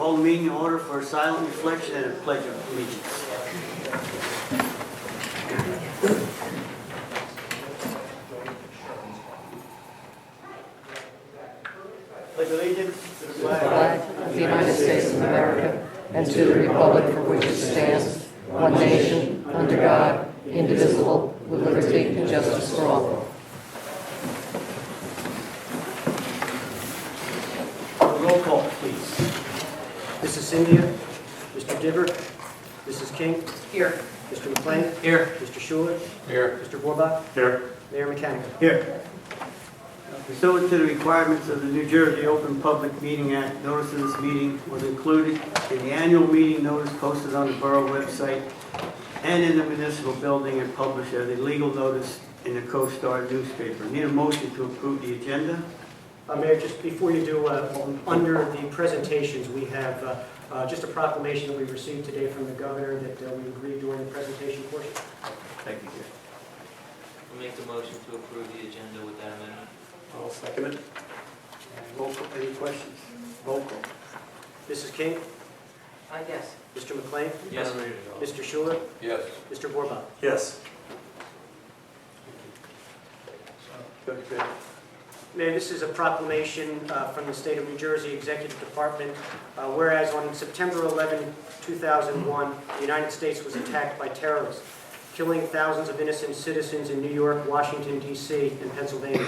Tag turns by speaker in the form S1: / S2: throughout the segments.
S1: Call the meeting in order for a silent reflection and a pledge of allegiance. Pledge allegiance to the
S2: flag of the United States of America and to the republic for which it stands, one nation, under God, indivisible, with liberty and justice for all.
S1: Roll call, please.
S3: Mrs. Cynthia, Mr. Diver, Mrs. King,
S2: Here.
S3: Mr. McLean,
S1: Here.
S3: Mr. Schuler,
S4: Here.
S3: Mr. Borbach,
S4: Here.
S3: Mayor Mechanical.
S1: Here. Pursuant to the requirements of the New Jersey Open Public Meeting Act, notice of this meeting was included in the annual meeting notice posted on the Borough website and in the municipal building and published as a legal notice in the Co-Star newspaper. Need a motion to approve the agenda?
S3: Mayor, just before you do, under the presentations, we have just a proclamation that we received today from the governor that we agreed during the presentation portion.
S1: Thank you, Jeff.
S5: I'll make the motion to approve the agenda with that amendment.
S4: I'll second it.
S1: Roll call, any questions? Roll call.
S3: Mrs. King,
S2: Yes.
S3: Mr. McLean,
S5: Yes.
S3: Mr. Schuler,
S4: Yes.
S3: Mr. Borbach.
S4: Yes.
S1: Good.
S3: Mayor, this is a proclamation from the State of New Jersey Executive Department. Whereas on September 11, 2001, the United States was attacked by terrorists, killing thousands of innocent citizens in New York, Washington, D.C., and Pennsylvania.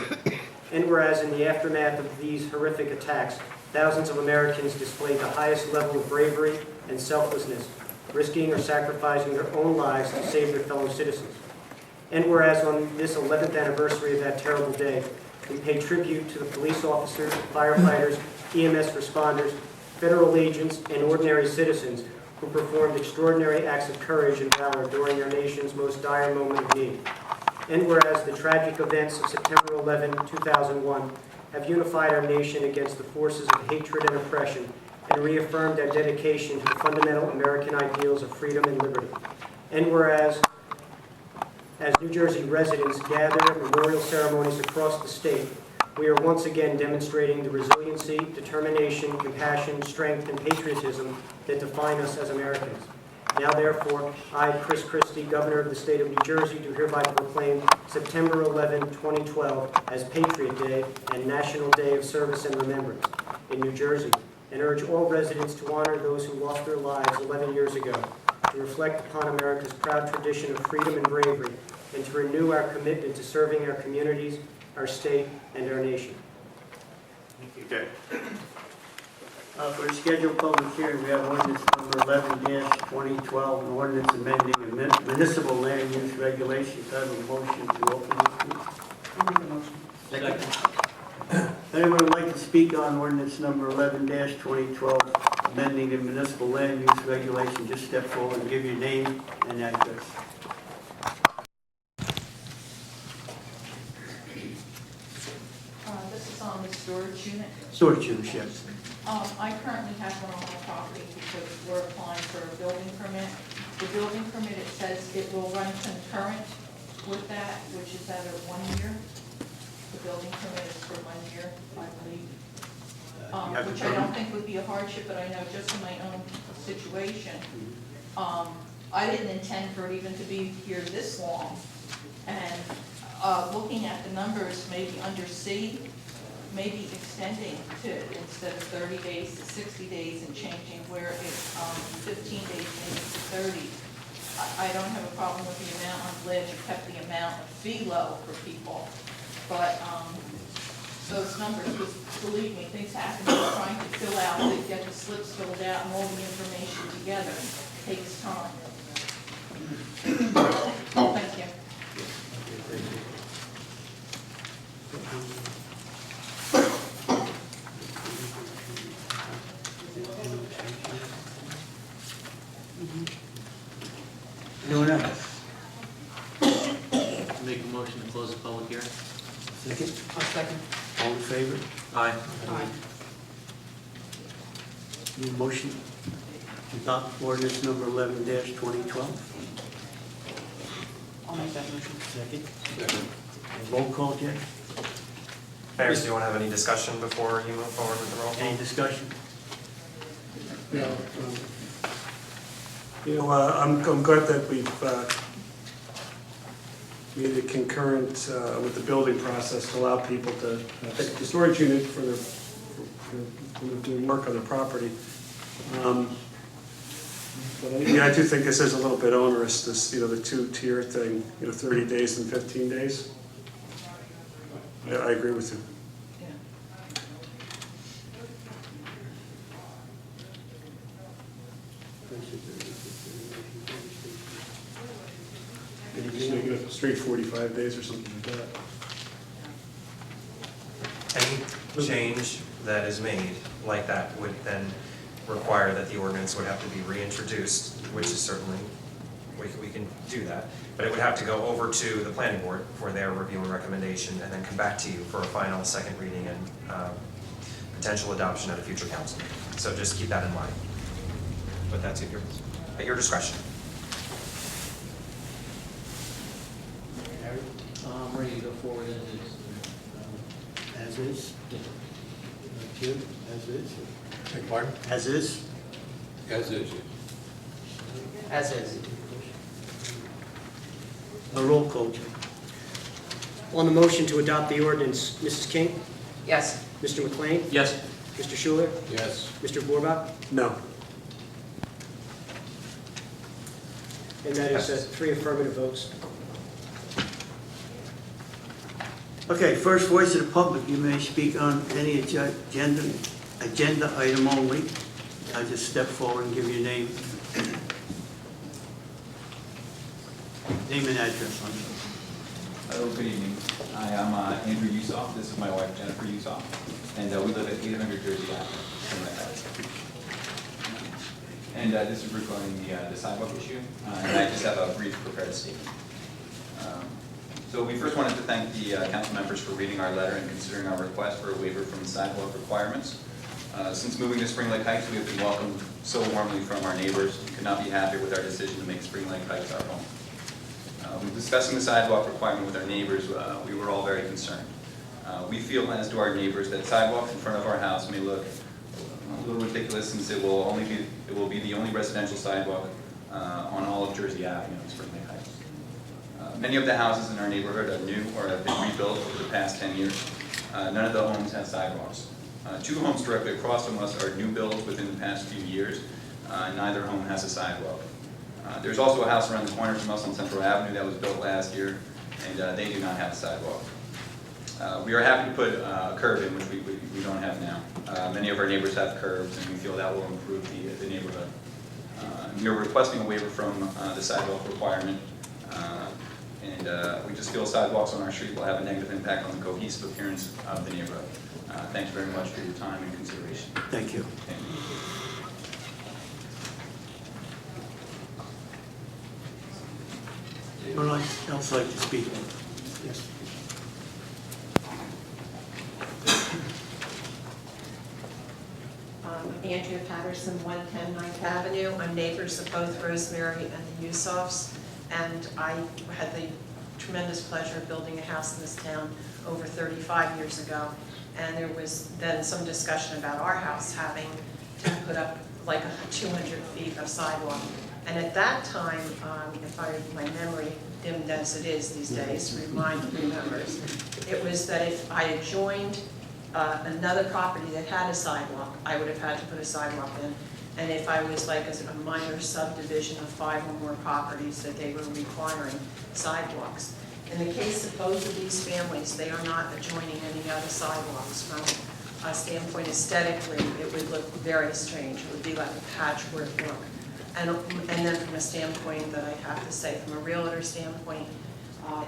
S3: And whereas in the aftermath of these horrific attacks, thousands of Americans displayed the highest level of bravery and selflessness, risking or sacrificing their own lives to save their fellow citizens. And whereas on this 11th anniversary of that terrible day, we pay tribute to the police officers, firefighters, EMS responders, federal agents, and ordinary citizens who performed extraordinary acts of courage and valor during our nation's most dire moment of need. And whereas the tragic events of September 11, 2001 have unified our nation against the forces of hatred and oppression and reaffirmed our dedication to the fundamental American ideals of freedom and liberty. And whereas as New Jersey residents gather at memorial ceremonies across the state, we are once again demonstrating the resiliency, determination, compassion, strength, and patriotism that define us as Americans. Now, therefore, I, Chris Christie, Governor of the State of New Jersey, do hereby proclaim September 11, 2012 as Patriot Day and National Day of Service and Remembrance in New Jersey, and urge all residents to honor those who lost their lives 11 years ago, to reflect upon America's proud tradition of freedom and bravery, and to renew our commitment to serving our communities, our state, and our nation.
S1: Thank you, Jeff. For the scheduled public hearing, we have ordinance number 11-2012, an ordinance amending a municipal land use regulations. I have a motion to open it. Second. Anyone would like to speak on ordinance number 11-2012, amending the municipal land use regulation, just step forward and give your name and address.
S6: This is on the storage unit.
S1: Storage unit, yes.
S6: I currently have one on my property because we're applying for a building permit. The building permit, it says it will run concurrent with that, which is at 1 year. The building permit is for 1 year, I believe. Which I don't think would be a hardship, but I know just in my own situation, I didn't intend for it even to be here this long. And looking at the numbers, maybe under C, maybe extending to, instead of 30 days to 60 days and changing where it's 15 days maybe to 30. I don't have a problem with the amount. I'm glad you kept the amount of fee low for people. But those numbers, because believe me, things happen. You're trying to fill out, to get the slips filled out and all the information together. It takes time. Thank you.
S1: Anyone else?
S5: Make a motion to close the public hearing.
S1: Second.
S2: I'll second.
S1: All in favor?
S5: Aye.
S1: Need a motion to adopt ordinance number 11-2012.
S2: I'll make that motion.
S1: Second. Roll call, Jay.
S7: Mayor, do you want to have any discussion before you move forward with the roll
S1: Any
S7: call?
S1: discussion?
S4: Yeah, I'm glad that we've made it concurrent with the building process to allow people to pick the storage unit for doing work on the property. But I do think this is a little bit onerous, this, the two-tier thing, 30 days and 15 days. I agree with you. Just make it a straight 45 days or something like that.
S7: Any change that is made like that would then require that the ordinance would have to be reintroduced, which is certainly, we can do that. But it would have to go over to the planning board for their review and recommendation, and then come back to you for a final second reading and potential adoption at a future council. So just keep that in mind. But that's at your discretion.
S5: I'm ready to go forward as is.
S1: As is? Jim, as is?
S8: Pardon?
S1: As is?
S8: As is.
S5: As is.
S1: A roll call, Jim.
S3: On the motion to adopt the ordinance, Mrs. King,
S2: Yes.
S3: Mr. McLean,
S5: Yes.
S3: Mr. Schuler,
S8: Yes.
S3: Mr. Borbach,
S4: No.
S3: and that is 3 affirmative votes.
S1: Okay, first voice of the public, you may speak on any agenda item only. I'll just step forward and give you a name. Name and address.
S9: Hello, good evening. Hi, I'm Andrew Yusoff. This is my wife, Jennifer Yusoff, and we live at 800 Jersey Avenue. And this is regarding the sidewalk issue, and I just have a brief prepared statement. So we first wanted to thank the council members for reading our letter and considering our request for a waiver from the sidewalk requirements. Since moving to Spring Lake Heights, we have been welcomed so warmly from our neighbors. We could not be happier with our decision to make Spring Lake Heights our home. When discussing the sidewalk requirement with our neighbors, we were all very concerned. We feel, as do our neighbors, that sidewalks in front of our house may look a little ridiculous since it will be the only residential sidewalk on all of Jersey Avenue in Spring Lake Heights. Many of the houses in our neighborhood are new or have been rebuilt over the past 10 years. None of the homes have sidewalks. 2 homes directly across from us are new builds within the past few years. Neither home has a sidewalk. There's also a house around the corner from us on Central Avenue that was built last year, and they do not have a sidewalk. We are happy to put a curb in, which we don't have now. Many of our neighbors have curbs, and we feel that will improve the neighborhood. We are requesting a waiver from the sidewalk requirement, and we just feel sidewalks on our street will have a negative impact on the cohesive appearance of the neighborhood. Thank you very much for your time and consideration.
S1: Thank you.
S9: Thank you.
S1: Anyone else like to speak? Yes.
S10: Andrea Patterson, 110 9th Avenue. I'm neighbors of both Rosemary and the Yusoffs, and I had the tremendous pleasure of building a house in this town over 35 years ago, and there was then some discussion about our house having to put up like 200 feet of sidewalk. And at that time, if my memory, dimmed as it is these days, remembers, it was that if I had joined another property that had a sidewalk, I would have had to put a sidewalk in. And if I was like a minor subdivision of 5 or more properties, that they were requiring sidewalks. In the case of both of these families, they are not adjoining any other sidewalks. From a standpoint aesthetically, it would look very strange. It would be like a patchwork look. And then from a standpoint that I have to say, from a realtor standpoint,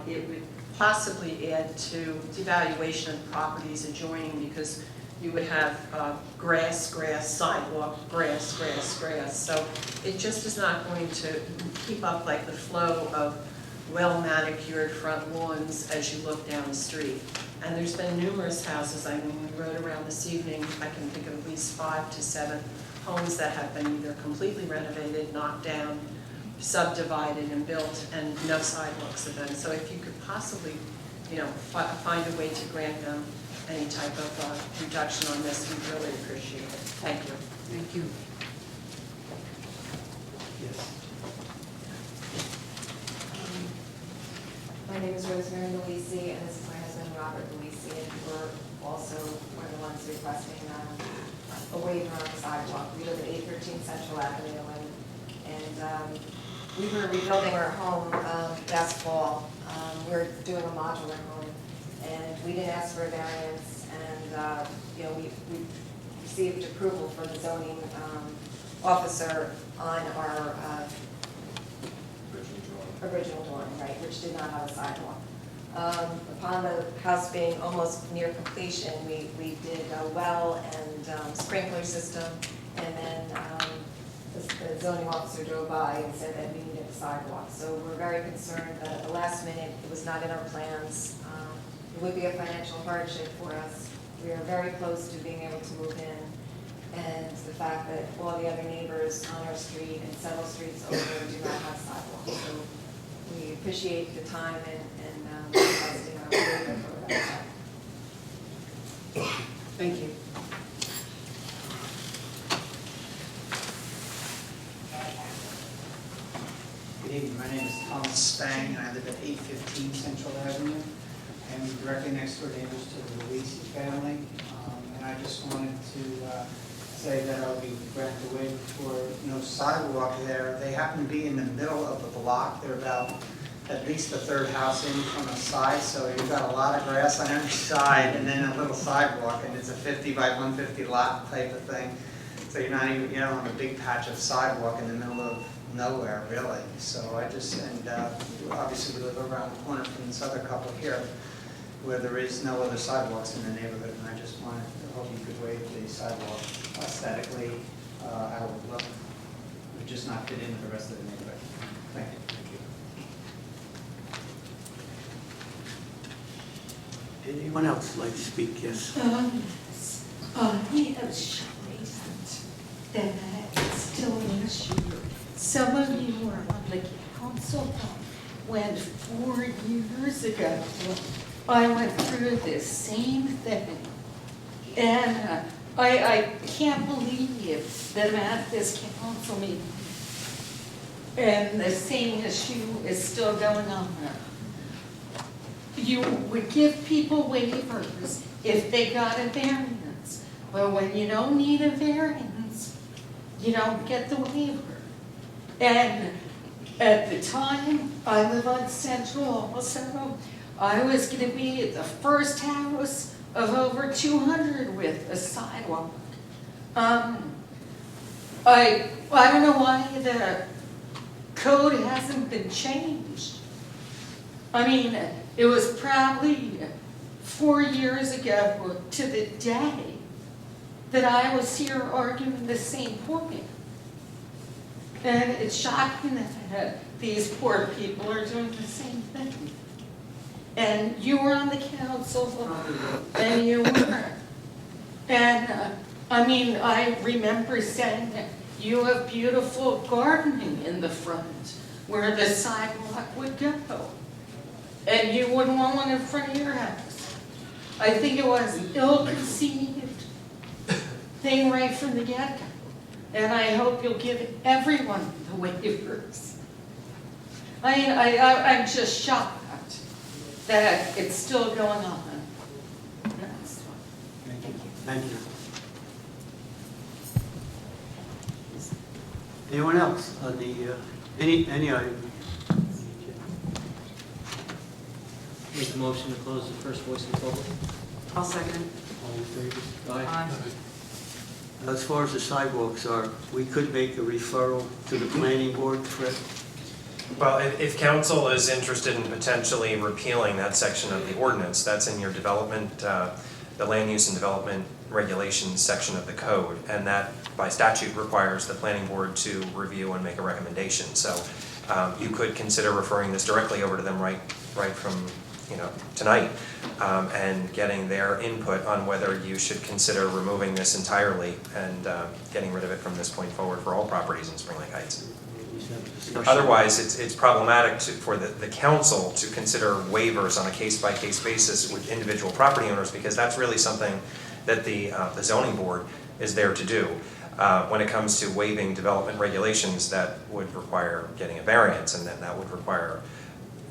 S10: it would possibly add to devaluation of properties adjoining, because you would have grass, sidewalk, grass. So it just is not going to keep up like the flow of well-manicured front lawns as you look down the street. And there's been numerous houses, I mean, we rode around this evening, I can think of at least 5 to 7 homes that have been either completely renovated, knocked down, subdivided and built, and no sidewalks have been. So if you could possibly, find a way to grant them any type of reduction on this, we'd really appreciate it. Thank you.
S2: Thank you.
S1: Yes.
S11: My name is Rosemary Luisi, and this is my husband, Robert Luisi, and we're also one of the ones requesting a waiver on the sidewalk. We live at 813 Central Avenue, and we were rebuilding our home last fall. We're doing a modular home, and we didn't ask for a variance, and we received approval from the zoning officer on our original drawing, right, which did not have a sidewalk. Upon the house being almost near completion, we did a well and sprinkler system, and then the zoning officer drove by and said that we needed a sidewalk. So we're very concerned that at the last minute, it was not in our plans. It would be a financial hardship for us. We are very close to being able to move in, and the fact that all the other neighbors on our street and several streets over do not have sidewalks. So we appreciate the time and requesting our waiver for that.
S3: Thank you.
S12: Good evening, my name is Thomas Spang, and I live at 815 Central Avenue. And we're directly next door neighbors to the Luisi family. And I just wanted to say that I'll be granted a waiver for no sidewalk there. They happen to be in the middle of the block. They're about at least the third house in from the side, so you've got a lot of grass on every side and then a little sidewalk, and it's a 50 by 150 lot type of thing. So you're not even, on a big patch of sidewalk in the middle of nowhere, really. So I just, and obviously we live around the corner from this other couple here, where there is no other sidewalks in the neighborhood, and I just wanted to hope you could waive the sidewalk aesthetically. I would love it. Would just not fit into the rest of the neighborhood. Thank you.
S1: Anyone else like to speak? Yes.
S13: We have shows that it's still an issue. Some of you were on the council when 4 years ago, I went through this same thing. And I can't believe that I'm at this council meeting and the same issue is still going on. You would give people waivers if they got a variance. Well, when you don't need a variance, you don't get the waiver. And at the time, I live on Central also, I was going to be the first house of over 200 with a sidewalk. I don't know why the code hasn't been changed. I mean, it was probably 4 years ago to the day that I was here arguing the same point. And it's shocking that these poor people are doing the same thing. And you were on the council, and you were. And I remember saying you have beautiful gardening in the front where the sidewalk would go. And you wouldn't want one in front of your house. I think it was an ill-conceived thing right from the get-go. And I hope you'll give everyone the waivers. I'm just shocked that it's still going on.
S1: Thank you. Anyone else on the, any item?
S5: Make a motion to close the first voice of the public.
S2: I'll second.
S1: All in favor?
S2: Aye.
S1: As far as the sidewalks are, we could make a referral to the planning board, Fred?
S7: Well, if council is interested in potentially repealing that section of the ordinance, that's in your development, the land use and development regulations section of the code, and that by statute requires the planning board to review and make a recommendation. So you could consider referring this directly over to them right from tonight, and getting their input on whether you should consider removing this entirely and getting rid of it from this point forward for all properties in Spring Lake Heights. Otherwise, it's problematic for the council to consider waivers on a case-by-case basis with individual property owners, because that's really something that the zoning board is there to do. When it comes to waiving development regulations, that would require getting a variance, and then that would require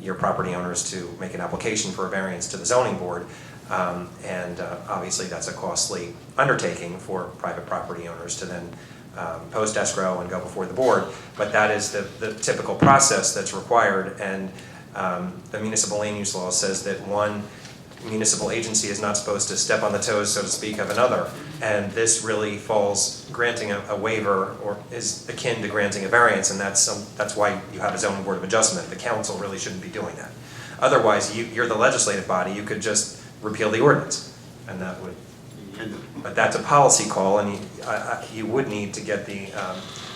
S7: your property owners to make an application for a variance to the zoning board. Obviously, that's a costly undertaking for private property owners to then post escrow and go before the board. But that is the typical process that's required, and the municipal land use law says that one municipal agency is not supposed to step on the toes, so to speak, of another. And this really falls, granting a waiver or is akin to granting a variance, and that's why you have a zoning board of adjustment. The council really shouldn't be doing that. Otherwise, you're the legislative body, you could just repeal the ordinance, and that would, but that's a policy call, and you would need to get the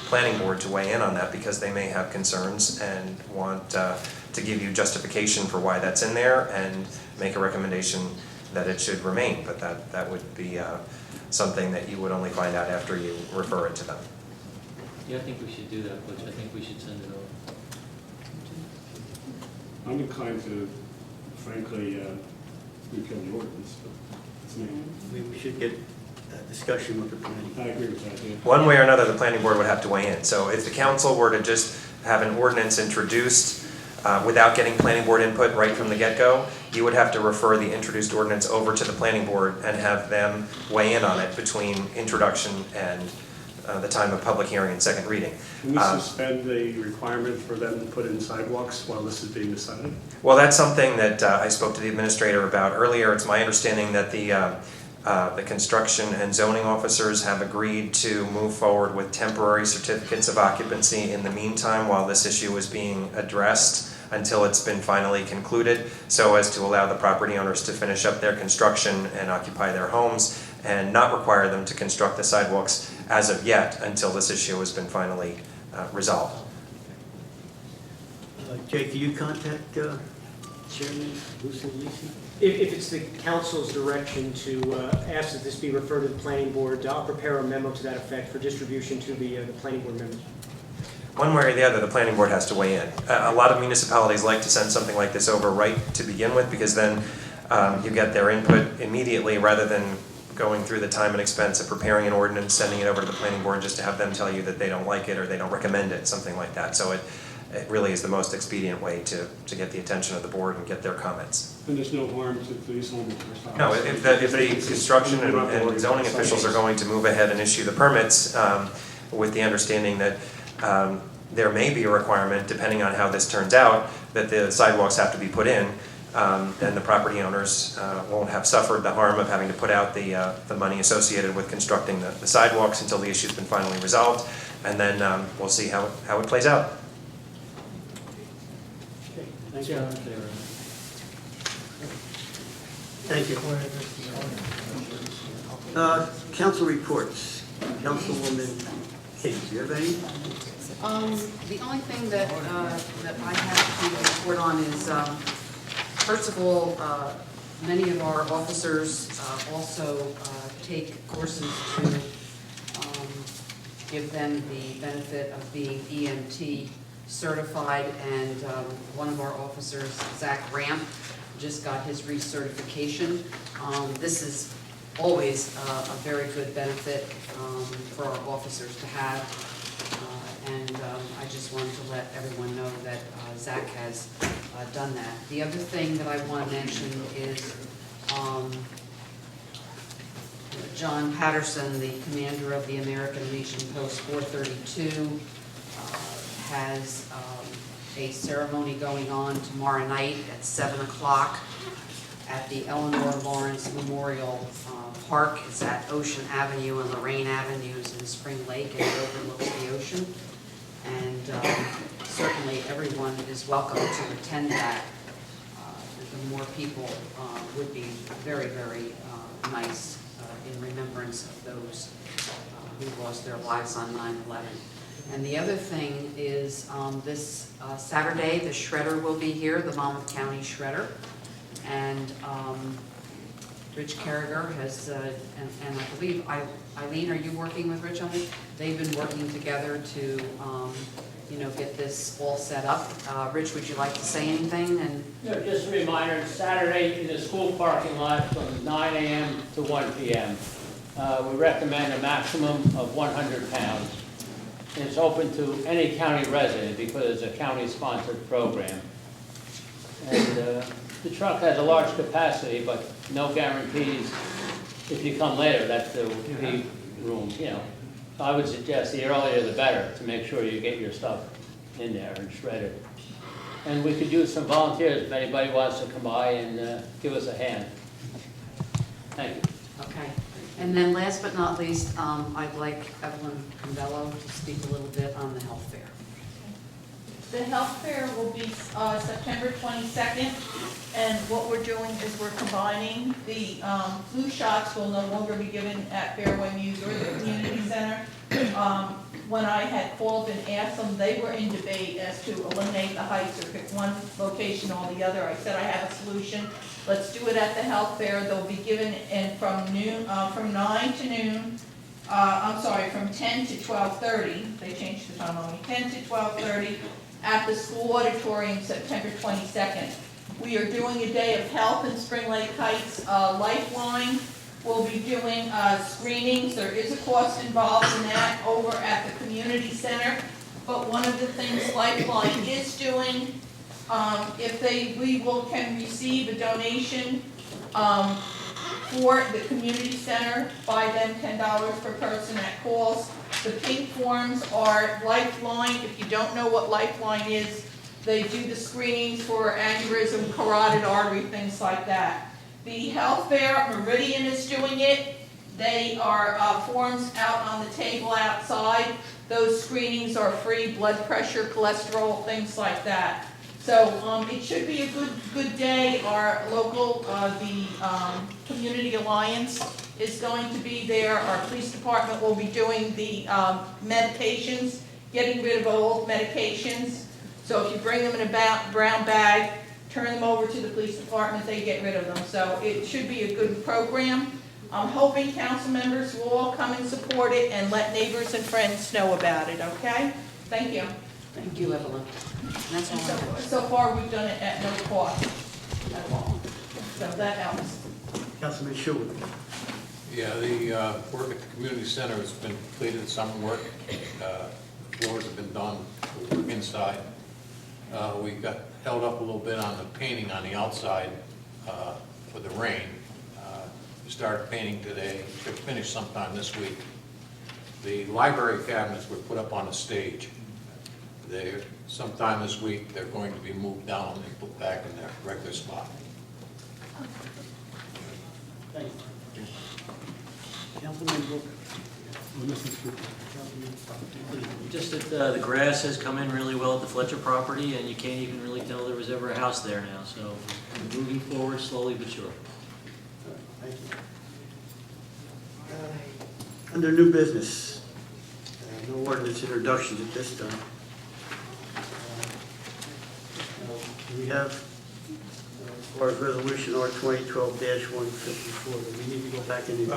S7: planning board to weigh in on that, because they may have concerns and want to give you justification for why that's in there and make a recommendation that it should remain. But that would be something that you would only find out after you refer it to them.
S5: Yeah, I think we should do that, Butch. I think we should send it over.
S4: I'm inclined to, frankly, repeal the ordinance, but it's me.
S1: We should get a discussion with the planning.
S4: I agree with that, yeah.
S7: One way or another, the planning board would have to weigh in. So if the council were to just have an ordinance introduced without getting planning board input right from the get-go, you would have to refer the introduced ordinance over to the planning board and have them weigh in on it between introduction and the time of public hearing and second reading.
S4: Can we suspend the requirement for them to put in sidewalks while this is being decided?
S7: Well, that's something that I spoke to the administrator about earlier. It's my understanding that the construction and zoning officers have agreed to move forward with temporary certificates of occupancy in the meantime while this issue is being addressed until it's been finally concluded, so as to allow the property owners to finish up their construction and occupy their homes and not require them to construct the sidewalks as of yet until this issue has been finally resolved.
S1: Jake, do you contact Chairman Lucy?
S3: If it's the council's direction to ask that this be referred to the planning board, I'll prepare a memo to that effect for distribution to the planning board members.
S7: One way or the other, the planning board has to weigh in. A lot of municipalities like to send something like this over right to begin with, because then you get their input immediately rather than going through the time and expense of preparing an ordinance, sending it over to the planning board just to have them tell you that they don't like it or they don't recommend it, something like that. So it really is the most expedient way to get the attention of the board and get their comments.
S4: And there's no harm to these homeowners?
S7: No, if the construction and zoning officials are going to move ahead and issue the permits with the understanding that there may be a requirement, depending on how this turns out, that the sidewalks have to be put in, then the property owners won't have suffered the harm of having to put out the money associated with constructing the sidewalks until the issue's been finally resolved, and then we'll see how it plays out.
S1: Okay, thank you.
S5: Yeah, I'm in favor.
S1: Thank you. Council reports. Councilwoman King, do you have any?
S2: The only thing that I have to report on is, first of all, many of our officers also take courses to give them the benefit of being EMT certified, and one of our officers, Zach Ramp, just got his recertification. This is always a very good benefit for our officers to have. And I just wanted to let everyone know that Zach has done that. The other thing that I want to mention is John Patterson, the commander of the American Legion Post 432, has a ceremony going on tomorrow night at 7 o'clock at the Eleanor Lawrence Memorial Park. It's at Ocean Avenue and Lorraine Avenues in Spring Lake, and it overlooks the ocean. And certainly everyone is welcome to attend that. The more people would be very, very nice in remembrance of those who lost their lives on 9/11. And the other thing is this Saturday, the shredder will be here, the Monmouth County Shredder. And Rich Carragher has, and I believe, Eileen, are you working with Rich on this? They've been working together to, get this all set up. Rich, would you like to say anything? And
S14: No, just a reminder, Saturday in the school parking lot from 9 a.m. to 1 p.m. We recommend a maximum of 100 pounds. And it's open to any county resident because it's a county-sponsored program. And the truck has a large capacity, but no guarantees if you come later that there will be room, you know. So I would suggest the earlier the better to make sure you get your stuff in there and shredded. And we could use some volunteers if anybody wants to come by and give us a hand. Thank you.
S2: Okay. And then last but not least, I'd like Evelyn Condello to speak a little bit on the health fair.
S6: The health fair will be September 22nd, and what we're doing is we're combining the flu shots will no longer be given at Fairway Muse or the community center. When I had called and asked them, they were in debate as to eliminate the Heights or pick one location or the other. I said I have a solution. Let's do it at the health fair. They'll be given from 9 to noon. From 10 to 12:30. They changed the time on me. 10 to 12:30 at the school auditorium, September 22nd. We are doing a day of health in Spring Lake Heights. Lifeline will be doing screenings. There is a cost involved in that over at the community center. But one of the things Lifeline is doing, can receive a donation for the community center, buy them $10 per person that calls. The pink forms are Lifeline. If you don't know what Lifeline is, they do the screenings for aneurysm, carotid artery, things like that. The health fair, Meridian is doing it. They are forms out on the table outside. Those screenings are free, blood pressure, cholesterol, things like that. So it should be a good day. Our local, Community Alliance is going to be there. Our police department will be doing the medications, getting rid of old medications. So if you bring them in a brown bag, turn them over to the police department, they get rid of them. So it should be a good program. I'm hoping council members will all come and support it and let neighbors and friends know about it, okay? Thank you.
S2: Thank you, Evelyn. And that's all I have.
S6: So far, we've done it at no cost at all. So that helps.
S1: Councilman Schuler.
S8: Yeah, the work at the community center has been completed, some work. Floors have been done inside. We got held up a little bit on the painting on the outside for the rain. We started painting today, should finish sometime this week. The library cabinets were put up on the stage. Sometime this week, they're going to be moved down and put back in their regular spot.
S1: Thank you. Councilman Booker.
S5: Just that the grass has come in really well at the Fletcher property, and you can't even really tell there was ever a house there now, so we're moving forward slowly but sure.
S1: Thank you. Under new business, no ordinance introductions at this time. We have, as far as resolution R 2012-154, do we need to go back in the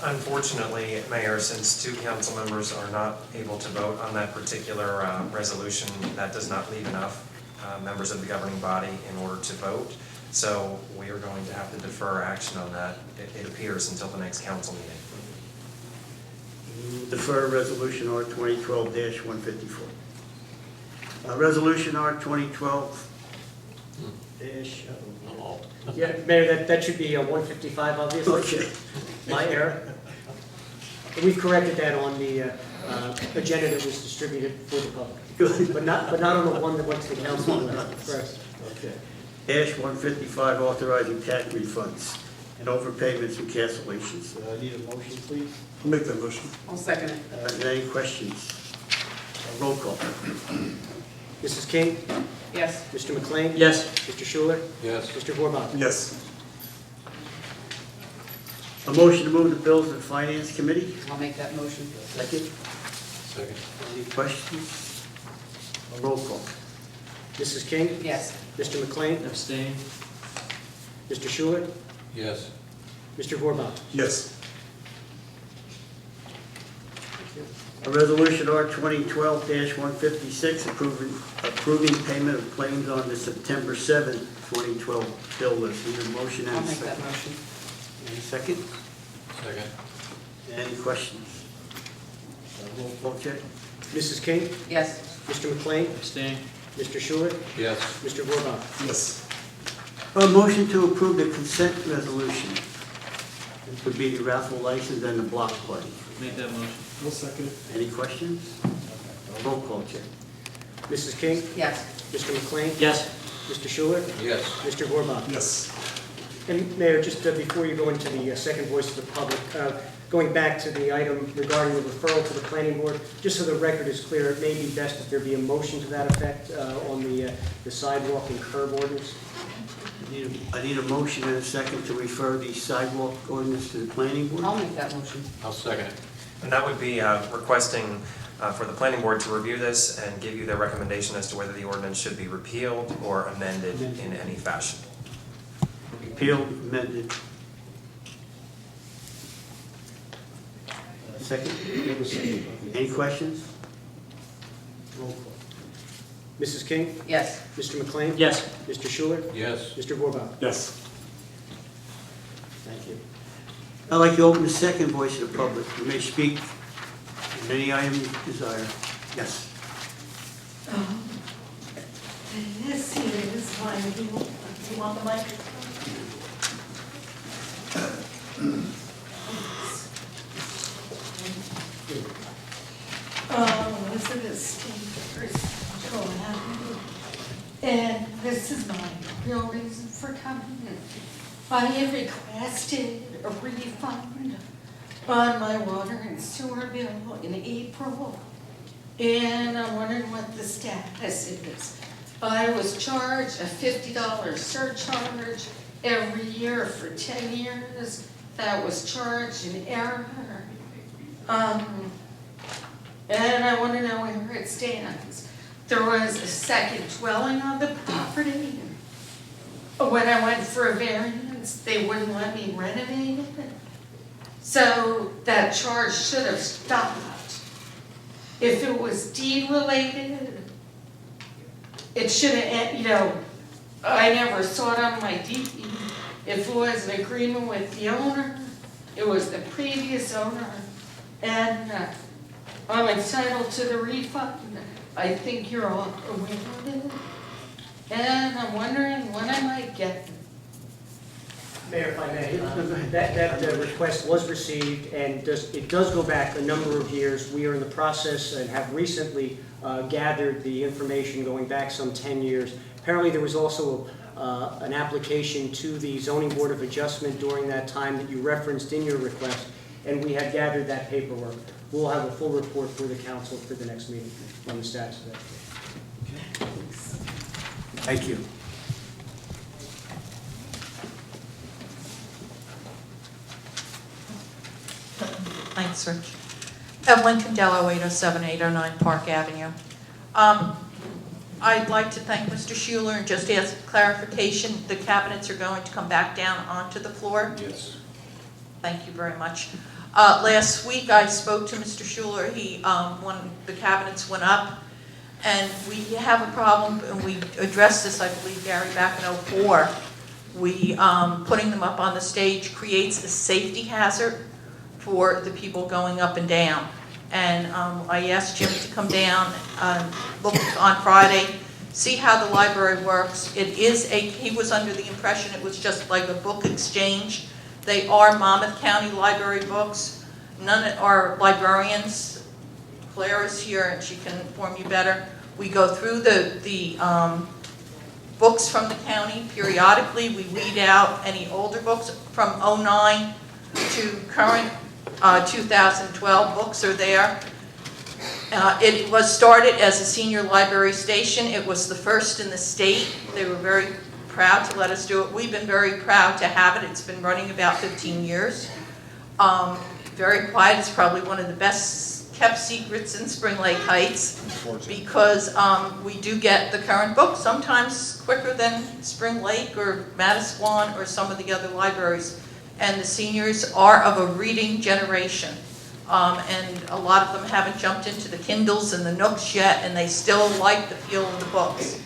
S7: Unfortunately, Mayor, since two council members are not able to vote on that particular resolution, that does not leave enough members of the governing body in order to vote. So we are going to have to defer action on that, it appears, until the next council meeting.
S1: Defer resolution R 2012-154. Resolution R 2012
S3: Yeah, Mayor, that should be 155, obviously.
S1: Okay.
S3: My error. We've corrected that on the agenda that was distributed for the public.
S1: Good.
S3: But not on the one that went to the council first.
S1: Okay. Dash 155, authorizing tax refunds and overpayments and cancellations. I need a motion, please.
S4: I'll make that motion.
S2: I'll second it.
S1: Any questions? Roll call.
S3: Mrs. King?
S2: Yes.
S3: Mr. McLean?
S5: Yes.
S3: Mr. Schuler?
S8: Yes.
S3: Mr. Vorbach?
S4: Yes.
S1: A motion to move the bills to the Finance Committee.
S2: I'll make that motion.
S1: Second.
S8: Second.
S1: Any questions? Roll call.
S3: Mrs. King?
S2: Yes.
S3: Mr. McLean?
S5: Abstain?
S3: Mr. Schuler?
S8: Yes.
S3: Mr. Vorbach?
S4: Yes.
S1: A resolution R 2012-156, approving payment of claims on the September 7th, 2012 bill list. Need a motion and
S2: I'll
S1: a
S2: make that
S1: second.
S2: motion.
S1: Any second?
S8: Second.
S1: Any questions? Roll call check.
S3: Mrs. King,
S2: Yes.
S3: Mr. McLean,
S5: Abstain?
S3: Mr. Schuler,
S8: Yes.
S3: Mr. Vorbacher.
S4: Yes.
S1: A motion to approve the consent resolution. This would be the raffle license and the block party.
S5: Make that motion.
S4: I'll second it.
S1: Any questions? Roll call check.
S3: Mrs. King,
S2: Yes.
S3: Mr. McLean,
S5: Yes.
S3: Mr. Schuler,
S8: Yes.
S3: Mr. Vorbacher.
S4: Yes.
S3: And Mayor, just before you go into the second voice of the public, going back to the item regarding the referral to the planning board, just so the record is clear, it may be best if there be a motion to that effect on the sidewalk and curb ordinance.
S1: I need a motion and a second to refer the sidewalk ordinance to the planning board.
S2: I'll make that motion.
S8: I'll second it.
S7: And that would be requesting for the planning board to review this and give you their recommendation as to whether the ordinance should be repealed or amended in any fashion.
S1: Repealed, amended. Second? Any questions? Roll call.
S3: Mrs. King,
S2: Yes.
S3: Mr. McLean,
S5: Yes.
S3: Mr. Schuler,
S8: Yes.
S3: Mr. Vorbacher.
S4: Yes.
S1: Thank you. I'd like to open the second voice of the public. You may speak on any item you desire. Yes.
S13: This here is mine. You want the microphone? Elizabeth Stevens, Joel Avenue. And this is my real reason for coming in. I have requested a refund on my water and sewer bill in April. And I'm wondering what the status is. I was charged a $50 surcharge every year for 10 years. That was charged in error. And I want to know where it stands. There was a second dwelling on the property. When I went for a variance, they wouldn't let me renovate it. So that charge should have stopped. If it was deed related, it should have, I never saw it on my deed. If it was an agreement with the owner, it was the previous owner, and I'm entitled to the refund. I think you're all aware of it. And I'm wondering when I might get it.
S3: Mayor, if I may, that request was received, and it does go back a number of years. We are in the process and have recently gathered the information going back some 10 years. Apparently, there was also an application to the Zoning Board of Adjustment during that time that you referenced in your request, and we have gathered that paperwork. We'll have a full report for the council for the next meeting on the status of that.
S1: Thank you.
S10: Thanks, Rich. Evelyn Condello, 807-809 Park Avenue. I'd like to thank Mr. Schuler and just ask clarification. The cabinets are going to come back down onto the floor?
S8: Yes.
S10: Thank you very much. Last week, I spoke to Mr. Schuler. When the cabinets went up, and we have a problem, and we addressed this, I believe, Gary, back in '04. Putting them up on the stage creates a safety hazard for the people going up and down. And I asked Jim to come down, look on Friday, see how the library works. He was under the impression it was just like a book exchange. They are Monmouth County Library books. None are librarians. Claire is here and she can inform you better. We go through the books from the county periodically. We weed out any older books from '09 to current 2012 books are there. It was started as a senior library station. It was the first in the state. They were very proud to let us do it. We've been very proud to have it. It's been running about 15 years. Very quiet. It's probably one of the best kept secrets in Spring Lake Heights because we do get the current book sometimes quicker than Spring Lake or Manasquan or some of the other libraries. And the seniors are of a reading generation. And a lot of them haven't jumped into the Kindles and the Nooks yet, and they still like the feel of the books.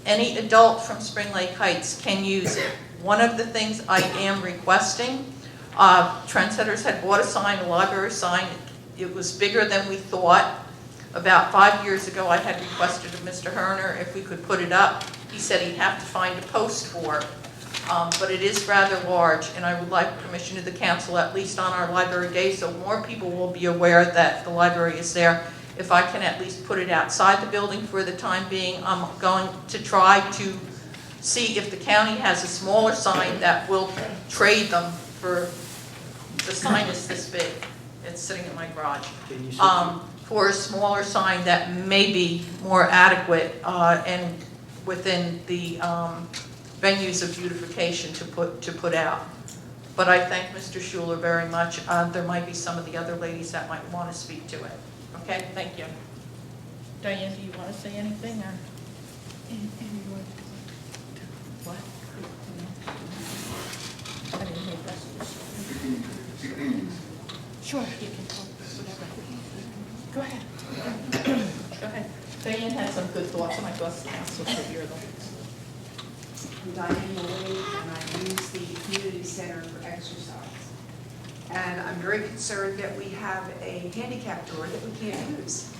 S10: Any adult from Spring Lake Heights can use it. One of the things I am requesting
S6: Trendsetters had bought a sign, a library sign. It was bigger than we thought. About 5 years ago, I had requested of Mr. Herner if we could put it up. He said he'd have to find a post for it. But it is rather large, and I would like permission of the council, at least on our library day, so more people will be aware that the library is there. If I can at least put it outside the building for the time being, I'm going to try to see if the county has a smaller sign that will trade them for, the sign is this big. It's sitting in my garage. For a smaller sign that may be more adequate and within the venues of beautification to put out. But I thank Mr. Schuler very much. There might be some of the other ladies that might want to speak to it. Okay, thank you. Diane, do you want to say anything? Or? What? I didn't hear that. Sure, you can talk, whatever. Go ahead. Go ahead. Diane had some good thoughts, and I thought the council should hear them.
S15: I'm Diane Maloney, and I use the community center for exercise. And I'm very concerned that we have a handicap door that we can't use.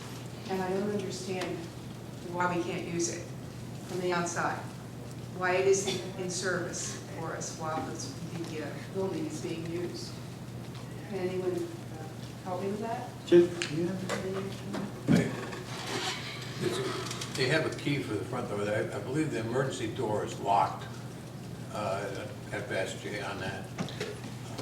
S15: And I don't understand why we can't use it from the outside. Why it isn't in service for us while the building is being used. Can anyone help me with that?
S1: Jim?
S8: They have a key for the front door. I believe the emergency door is locked. At best, Jay, on that.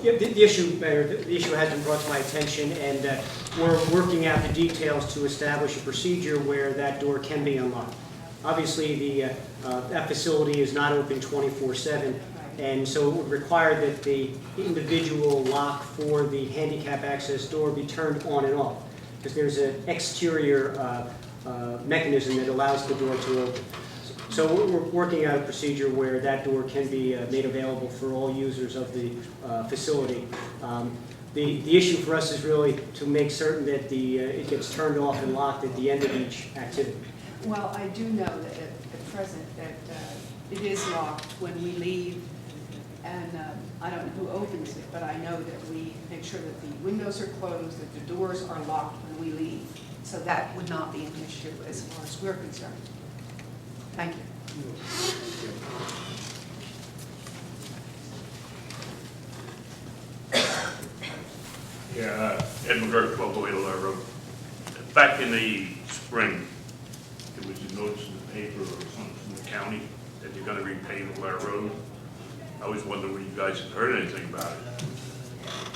S3: Yeah, the issue, Mayor, the issue has been brought to my attention, and we're working out the details to establish a procedure where that door can be unlocked. Obviously, that facility is not open 24/7, and so it would require that the individual lock for the handicap access door be turned on and off, because there's an exterior mechanism that allows the door to open. So we're working out a procedure where that door can be made available for all users of the facility. The issue for us is really to make certain that it gets turned off and locked at the end of each activity.
S15: Well, I do know that at present that it is locked when we leave, and I don't know who opens it, but I know that we make sure that the windows are closed, that the doors are locked when we leave. So that would not be an issue as far as we're concerned. Thank you.
S16: Yeah, Ed McGurk, 12 Oil Road. Back in the spring, there was a notice in the paper or something from the county that they're gonna repave all our road. I was wondering whether you guys have heard anything about it.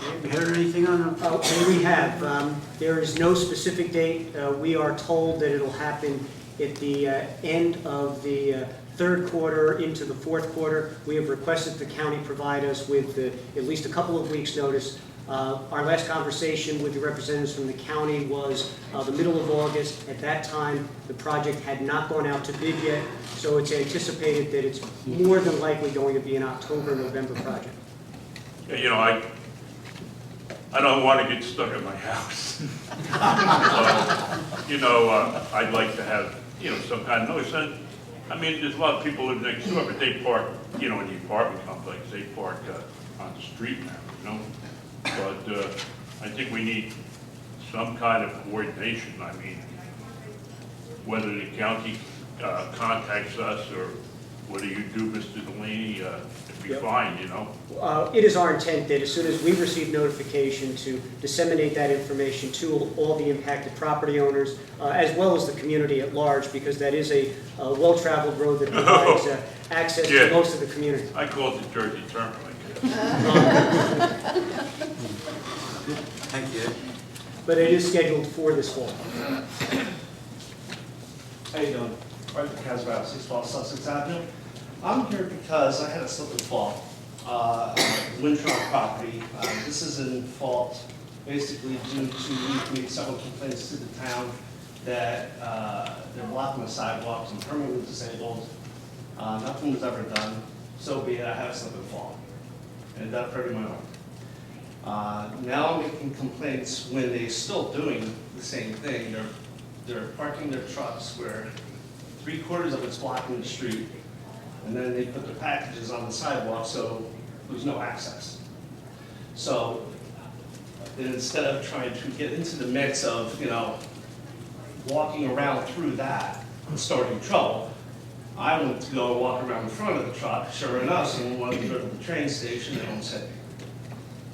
S3: Have you heard anything on it? We have. There is no specific date. We are told that it'll happen at the end of the third quarter into the fourth quarter. We have requested the county provide us with at least a couple of weeks' notice. Our last conversation with the representatives from the county was the middle of August. At that time, the project had not gone out to bid yet, so it's anticipated that it's more than likely going to be an October, November project.
S16: Yeah, you know, I don't want to get stuck at my house. You know, I'd like to have, you know, some kind of notice. And, I mean, there's a lot of people live next door, but they park, you know, in the apartment complex, they park on the street now, you know? But I think we need some kind of coordination. I mean, whether the county contacts us or whether you do, Mr. Delaney, it'd be fine, you know?
S3: It is our intent that as soon as we receive notification to disseminate that information to all the impacted property owners, as well as the community at large, because that is a well-traveled road that provides access to most of the community.
S16: I call it the Jersey Turnpike.
S1: Thank you.
S3: But it is scheduled for this fall.
S17: How you doing? Arthur Caswell, 612 Sussex Avenue. I'm here because I had a slip and fall on Winthrop property. This is in fault basically due to we've made several complaints to the town that they're blocking the sidewalks and permanently disabled. Nothing was ever done. So be it, I had a slip and fall. And that hurting my arm. Now I'm making complaints when they're still doing the same thing. They're parking their trucks where 3/4 of it's blocking the street, and then they put the packages on the sidewalk, so there's no access. So instead of trying to get into the mix of, walking around through that and starting trouble, I went to go walk around in front of the truck. Sure enough, someone wanted to go to the train station, they almost hit me.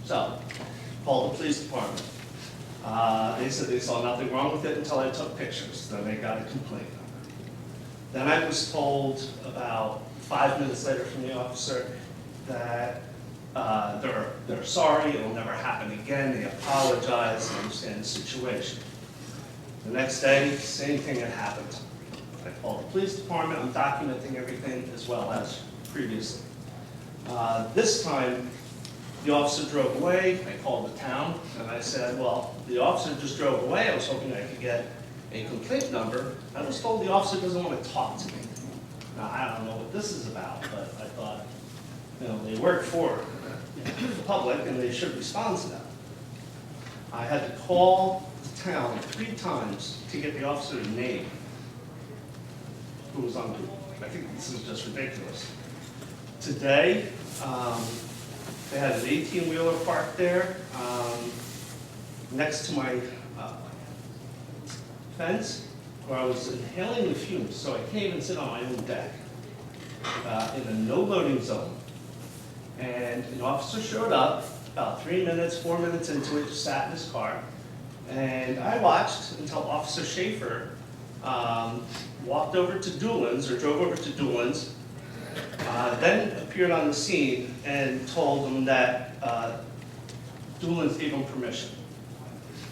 S17: So, called the police department. They said they saw nothing wrong with it until I took pictures. Then they got a complaint. Then I was told about 5 minutes later from the officer that they're sorry, it'll never happen again, they apologize, they understand the situation. The next day, same thing had happened. I called the police department, I'm documenting everything as well as previously. This time, the officer drove away, I called the town, and I said, well, the officer just drove away, I was hoping I could get a complaint number. I was told the officer doesn't want to talk to me. Now, I don't know what this is about, but I thought, they work for the public and they should respond to that. I had to call the town 3 times to get the officer's name, who was on duty. I think this is just ridiculous. Today, they had an 18-wheeler parked there next to my fence, where I was inhaling the fumes, so I can't even sit on my own deck, in a no-loading zone. And an officer showed up, about 3 minutes, 4 minutes into it, just sat in his car, and I watched until Officer Schaefer walked over to Doolin's, or drove over to Doolin's, then appeared on the scene and told them that Doolin's gave him permission.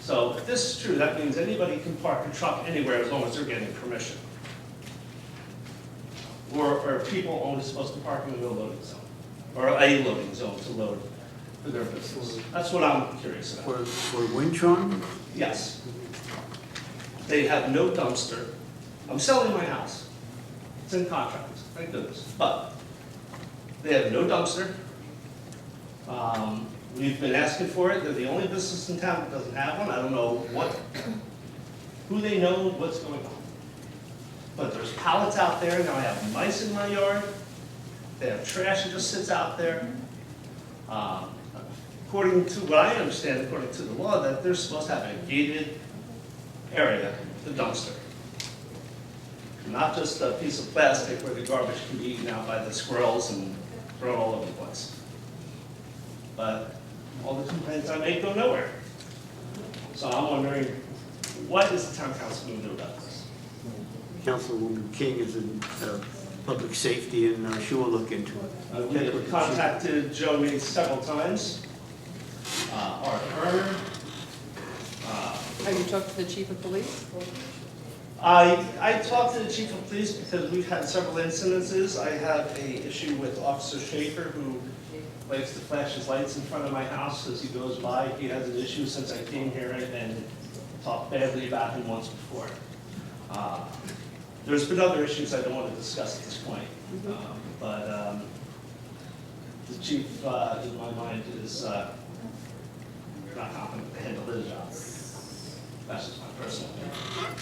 S17: So if this is true, that means anybody can park a truck anywhere as long as they're getting permission. Or are people only supposed to park in a no-loading zone? Or a loading zone to load for their business? That's what I'm curious about.
S1: For Wintron?
S17: Yes. They have no dumpster. I'm selling my house. It's in contract, thank goodness. But they have no dumpster. We've been asking for it. They're the only business in town that doesn't have one. I don't know who they know, what's going on. But there's pallets out there. Now I have mice in my yard. They have trash that just sits out there. According to what I understand, according to the law, that they're supposed to have a gated area, the dumpster. Not just a piece of plastic where the garbage can be eaten out by the squirrels and thrown all over the place. But all the complaints I make go nowhere. So I'm wondering, what is the town council going to do about this?
S1: Councilwoman King is in public safety, and she will look into it.
S17: We have contacted Joe Meade several times. Art Herner.
S6: Have you talked to the chief of police?
S17: I talked to the chief of police because we've had several incidences. I have a issue with Officer Schaefer, who likes to flash his lights in front of my house as he goes by. He has an issue since I came here and talked badly about him once before. There's been other issues I don't want to discuss at this point, but the chief, in my mind, is not competent to handle his job. That's just my personal opinion.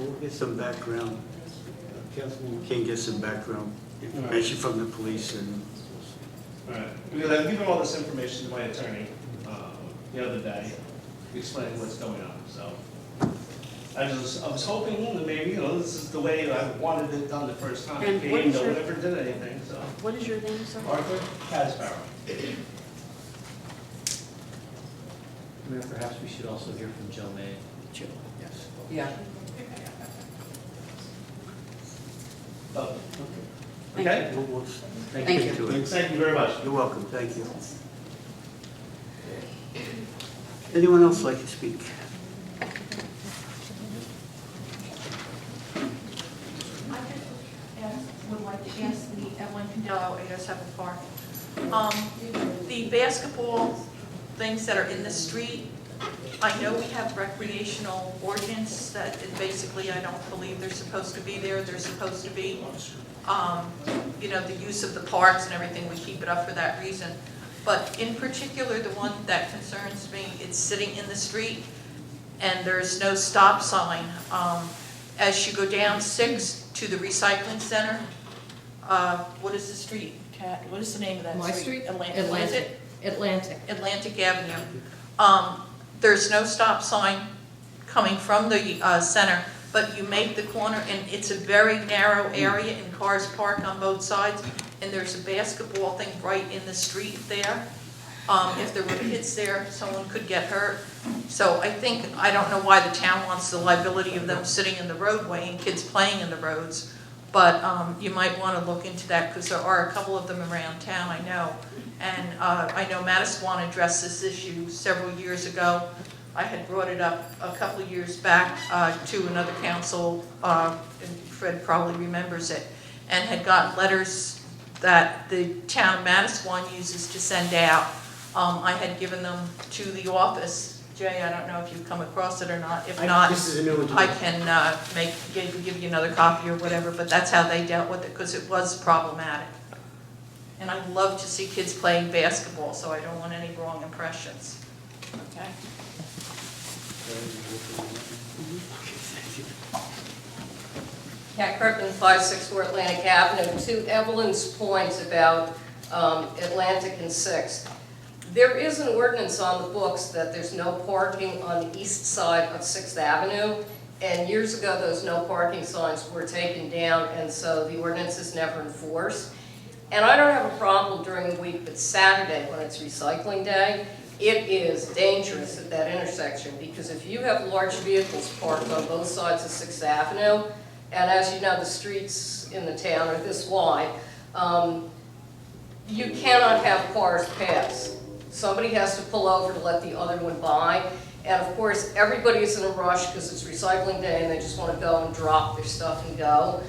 S1: We'll get some background. Councilwoman King gets some background information from the police and.
S17: All right, because I've given all this information to my attorney the other day, explaining what's going on. So I was hoping that maybe this is the way I wanted it done the first time.
S6: And what is
S17: no
S6: your-
S17: one ever did anything. So
S6: What is your name, sir?
S17: Arthur Casbarrow.
S5: Mayor, perhaps we should also hear from Joe May.
S1: Joe, yes.
S2: Yeah.
S17: Oh,
S2: Thank
S17: okay.
S1: We'll
S2: Thank
S1: look
S2: you.
S1: into it.
S17: Thank you very much.
S1: You're welcome, thank you. Anyone else like to speak?
S6: Would like to ask the Evelyn Candello, AS Apple Park. The basketball things that are in the street, I know we have recreational ordinance that is basically, I don't believe they're supposed to be there. They're supposed to be, the use of the parks and everything, we keep it up for that reason. But in particular, the one that concerns me, it's sitting in the street and there's no stop sign. As you go down 6 to the recycling center, what is the street, Kat? What is the name of that street?
S13: My street?
S6: Atlantic. Atlantic Avenue. There's no stop sign coming from the center, but you make the corner, and it's a very narrow area, and cars park on both sides, and there's a basketball thing right in the street there. If there were kids there, someone could get hurt. So I don't know why the town wants the liability of them sitting in the roadway and kids playing in the roads, but you might want to look into that, because there are a couple of them around town, I know. And I know Manasquan addressed this issue several years ago. I had brought it up a couple of years back to another council, and Fred probably remembers it, and had gotten letters that the town of Manasquan uses to send out. I had given them to the office. Jay, I don't know if you've come across it or not. If not,
S3: This is a new one to me.
S6: I can give you another copy or whatever, but that's how they dealt with it, because it was problematic. And I love to see kids playing basketball, so I don't want any wrong impressions. Okay?
S18: Cat Kirkman, 564 Atlantic Avenue. To Evelyn's point about Atlantic and 6th, there is an ordinance on the books that there's no parking on the east side of 6th Avenue, and years ago those no parking signs were taken down, and so the ordinance is never enforced. And I don't have a problem during the week, but Saturday, when it's recycling day, it is dangerous at that intersection, because if you have large vehicles parked on both sides of 6th Avenue, and as you know, the streets in the town are this wide, you cannot have cars pass. Somebody has to pull over to let the other one by, and of course, everybody's in a rush because it's recycling day and they just want to go and drop their stuff and go.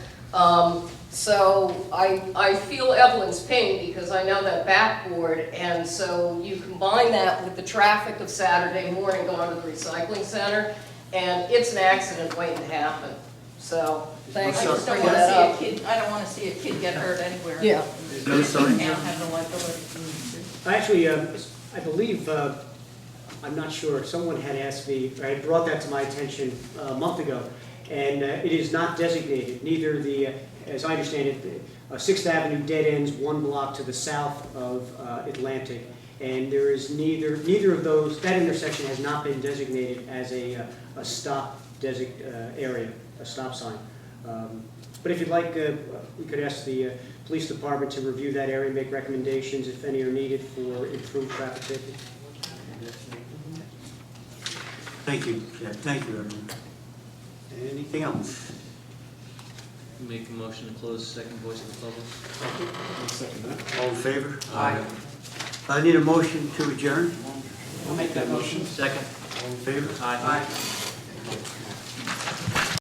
S18: So I feel Evelyn's pain, because I know that backboard, and so you combine that with the traffic of Saturday morning going to the recycling center, and it's an accident waiting to happen. So thanks
S6: I
S18: for
S6: just don't
S18: bringing
S6: want to
S18: that
S6: see
S18: up.
S6: a kid, I don't want to see a kid get hurt anywhere.
S18: Yeah.
S1: There's no sign.
S6: Town have the liability.
S3: Actually, I believe, I'm not sure, someone had asked me, or had brought that to my attention a month ago, and it is not designated, neither the, as I understand it, 6th Avenue dead ends 1 block to the south of Atlantic, and there is neither of those, that intersection has not been designated as a stop area, a stop sign. But if you'd like, we could ask the police department to review that area, make recommendations, if any are needed, for improved traffic safety.
S1: Thank you, Jeff. Thank you, everyone. Anything else?
S5: Make a motion to close second voice of the public.
S4: I'll second that.
S1: All in favor?
S6: Aye.
S1: I need a motion to adjourn.
S12: I'll make that motion.
S5: Second.
S1: All in favor?
S5: Aye.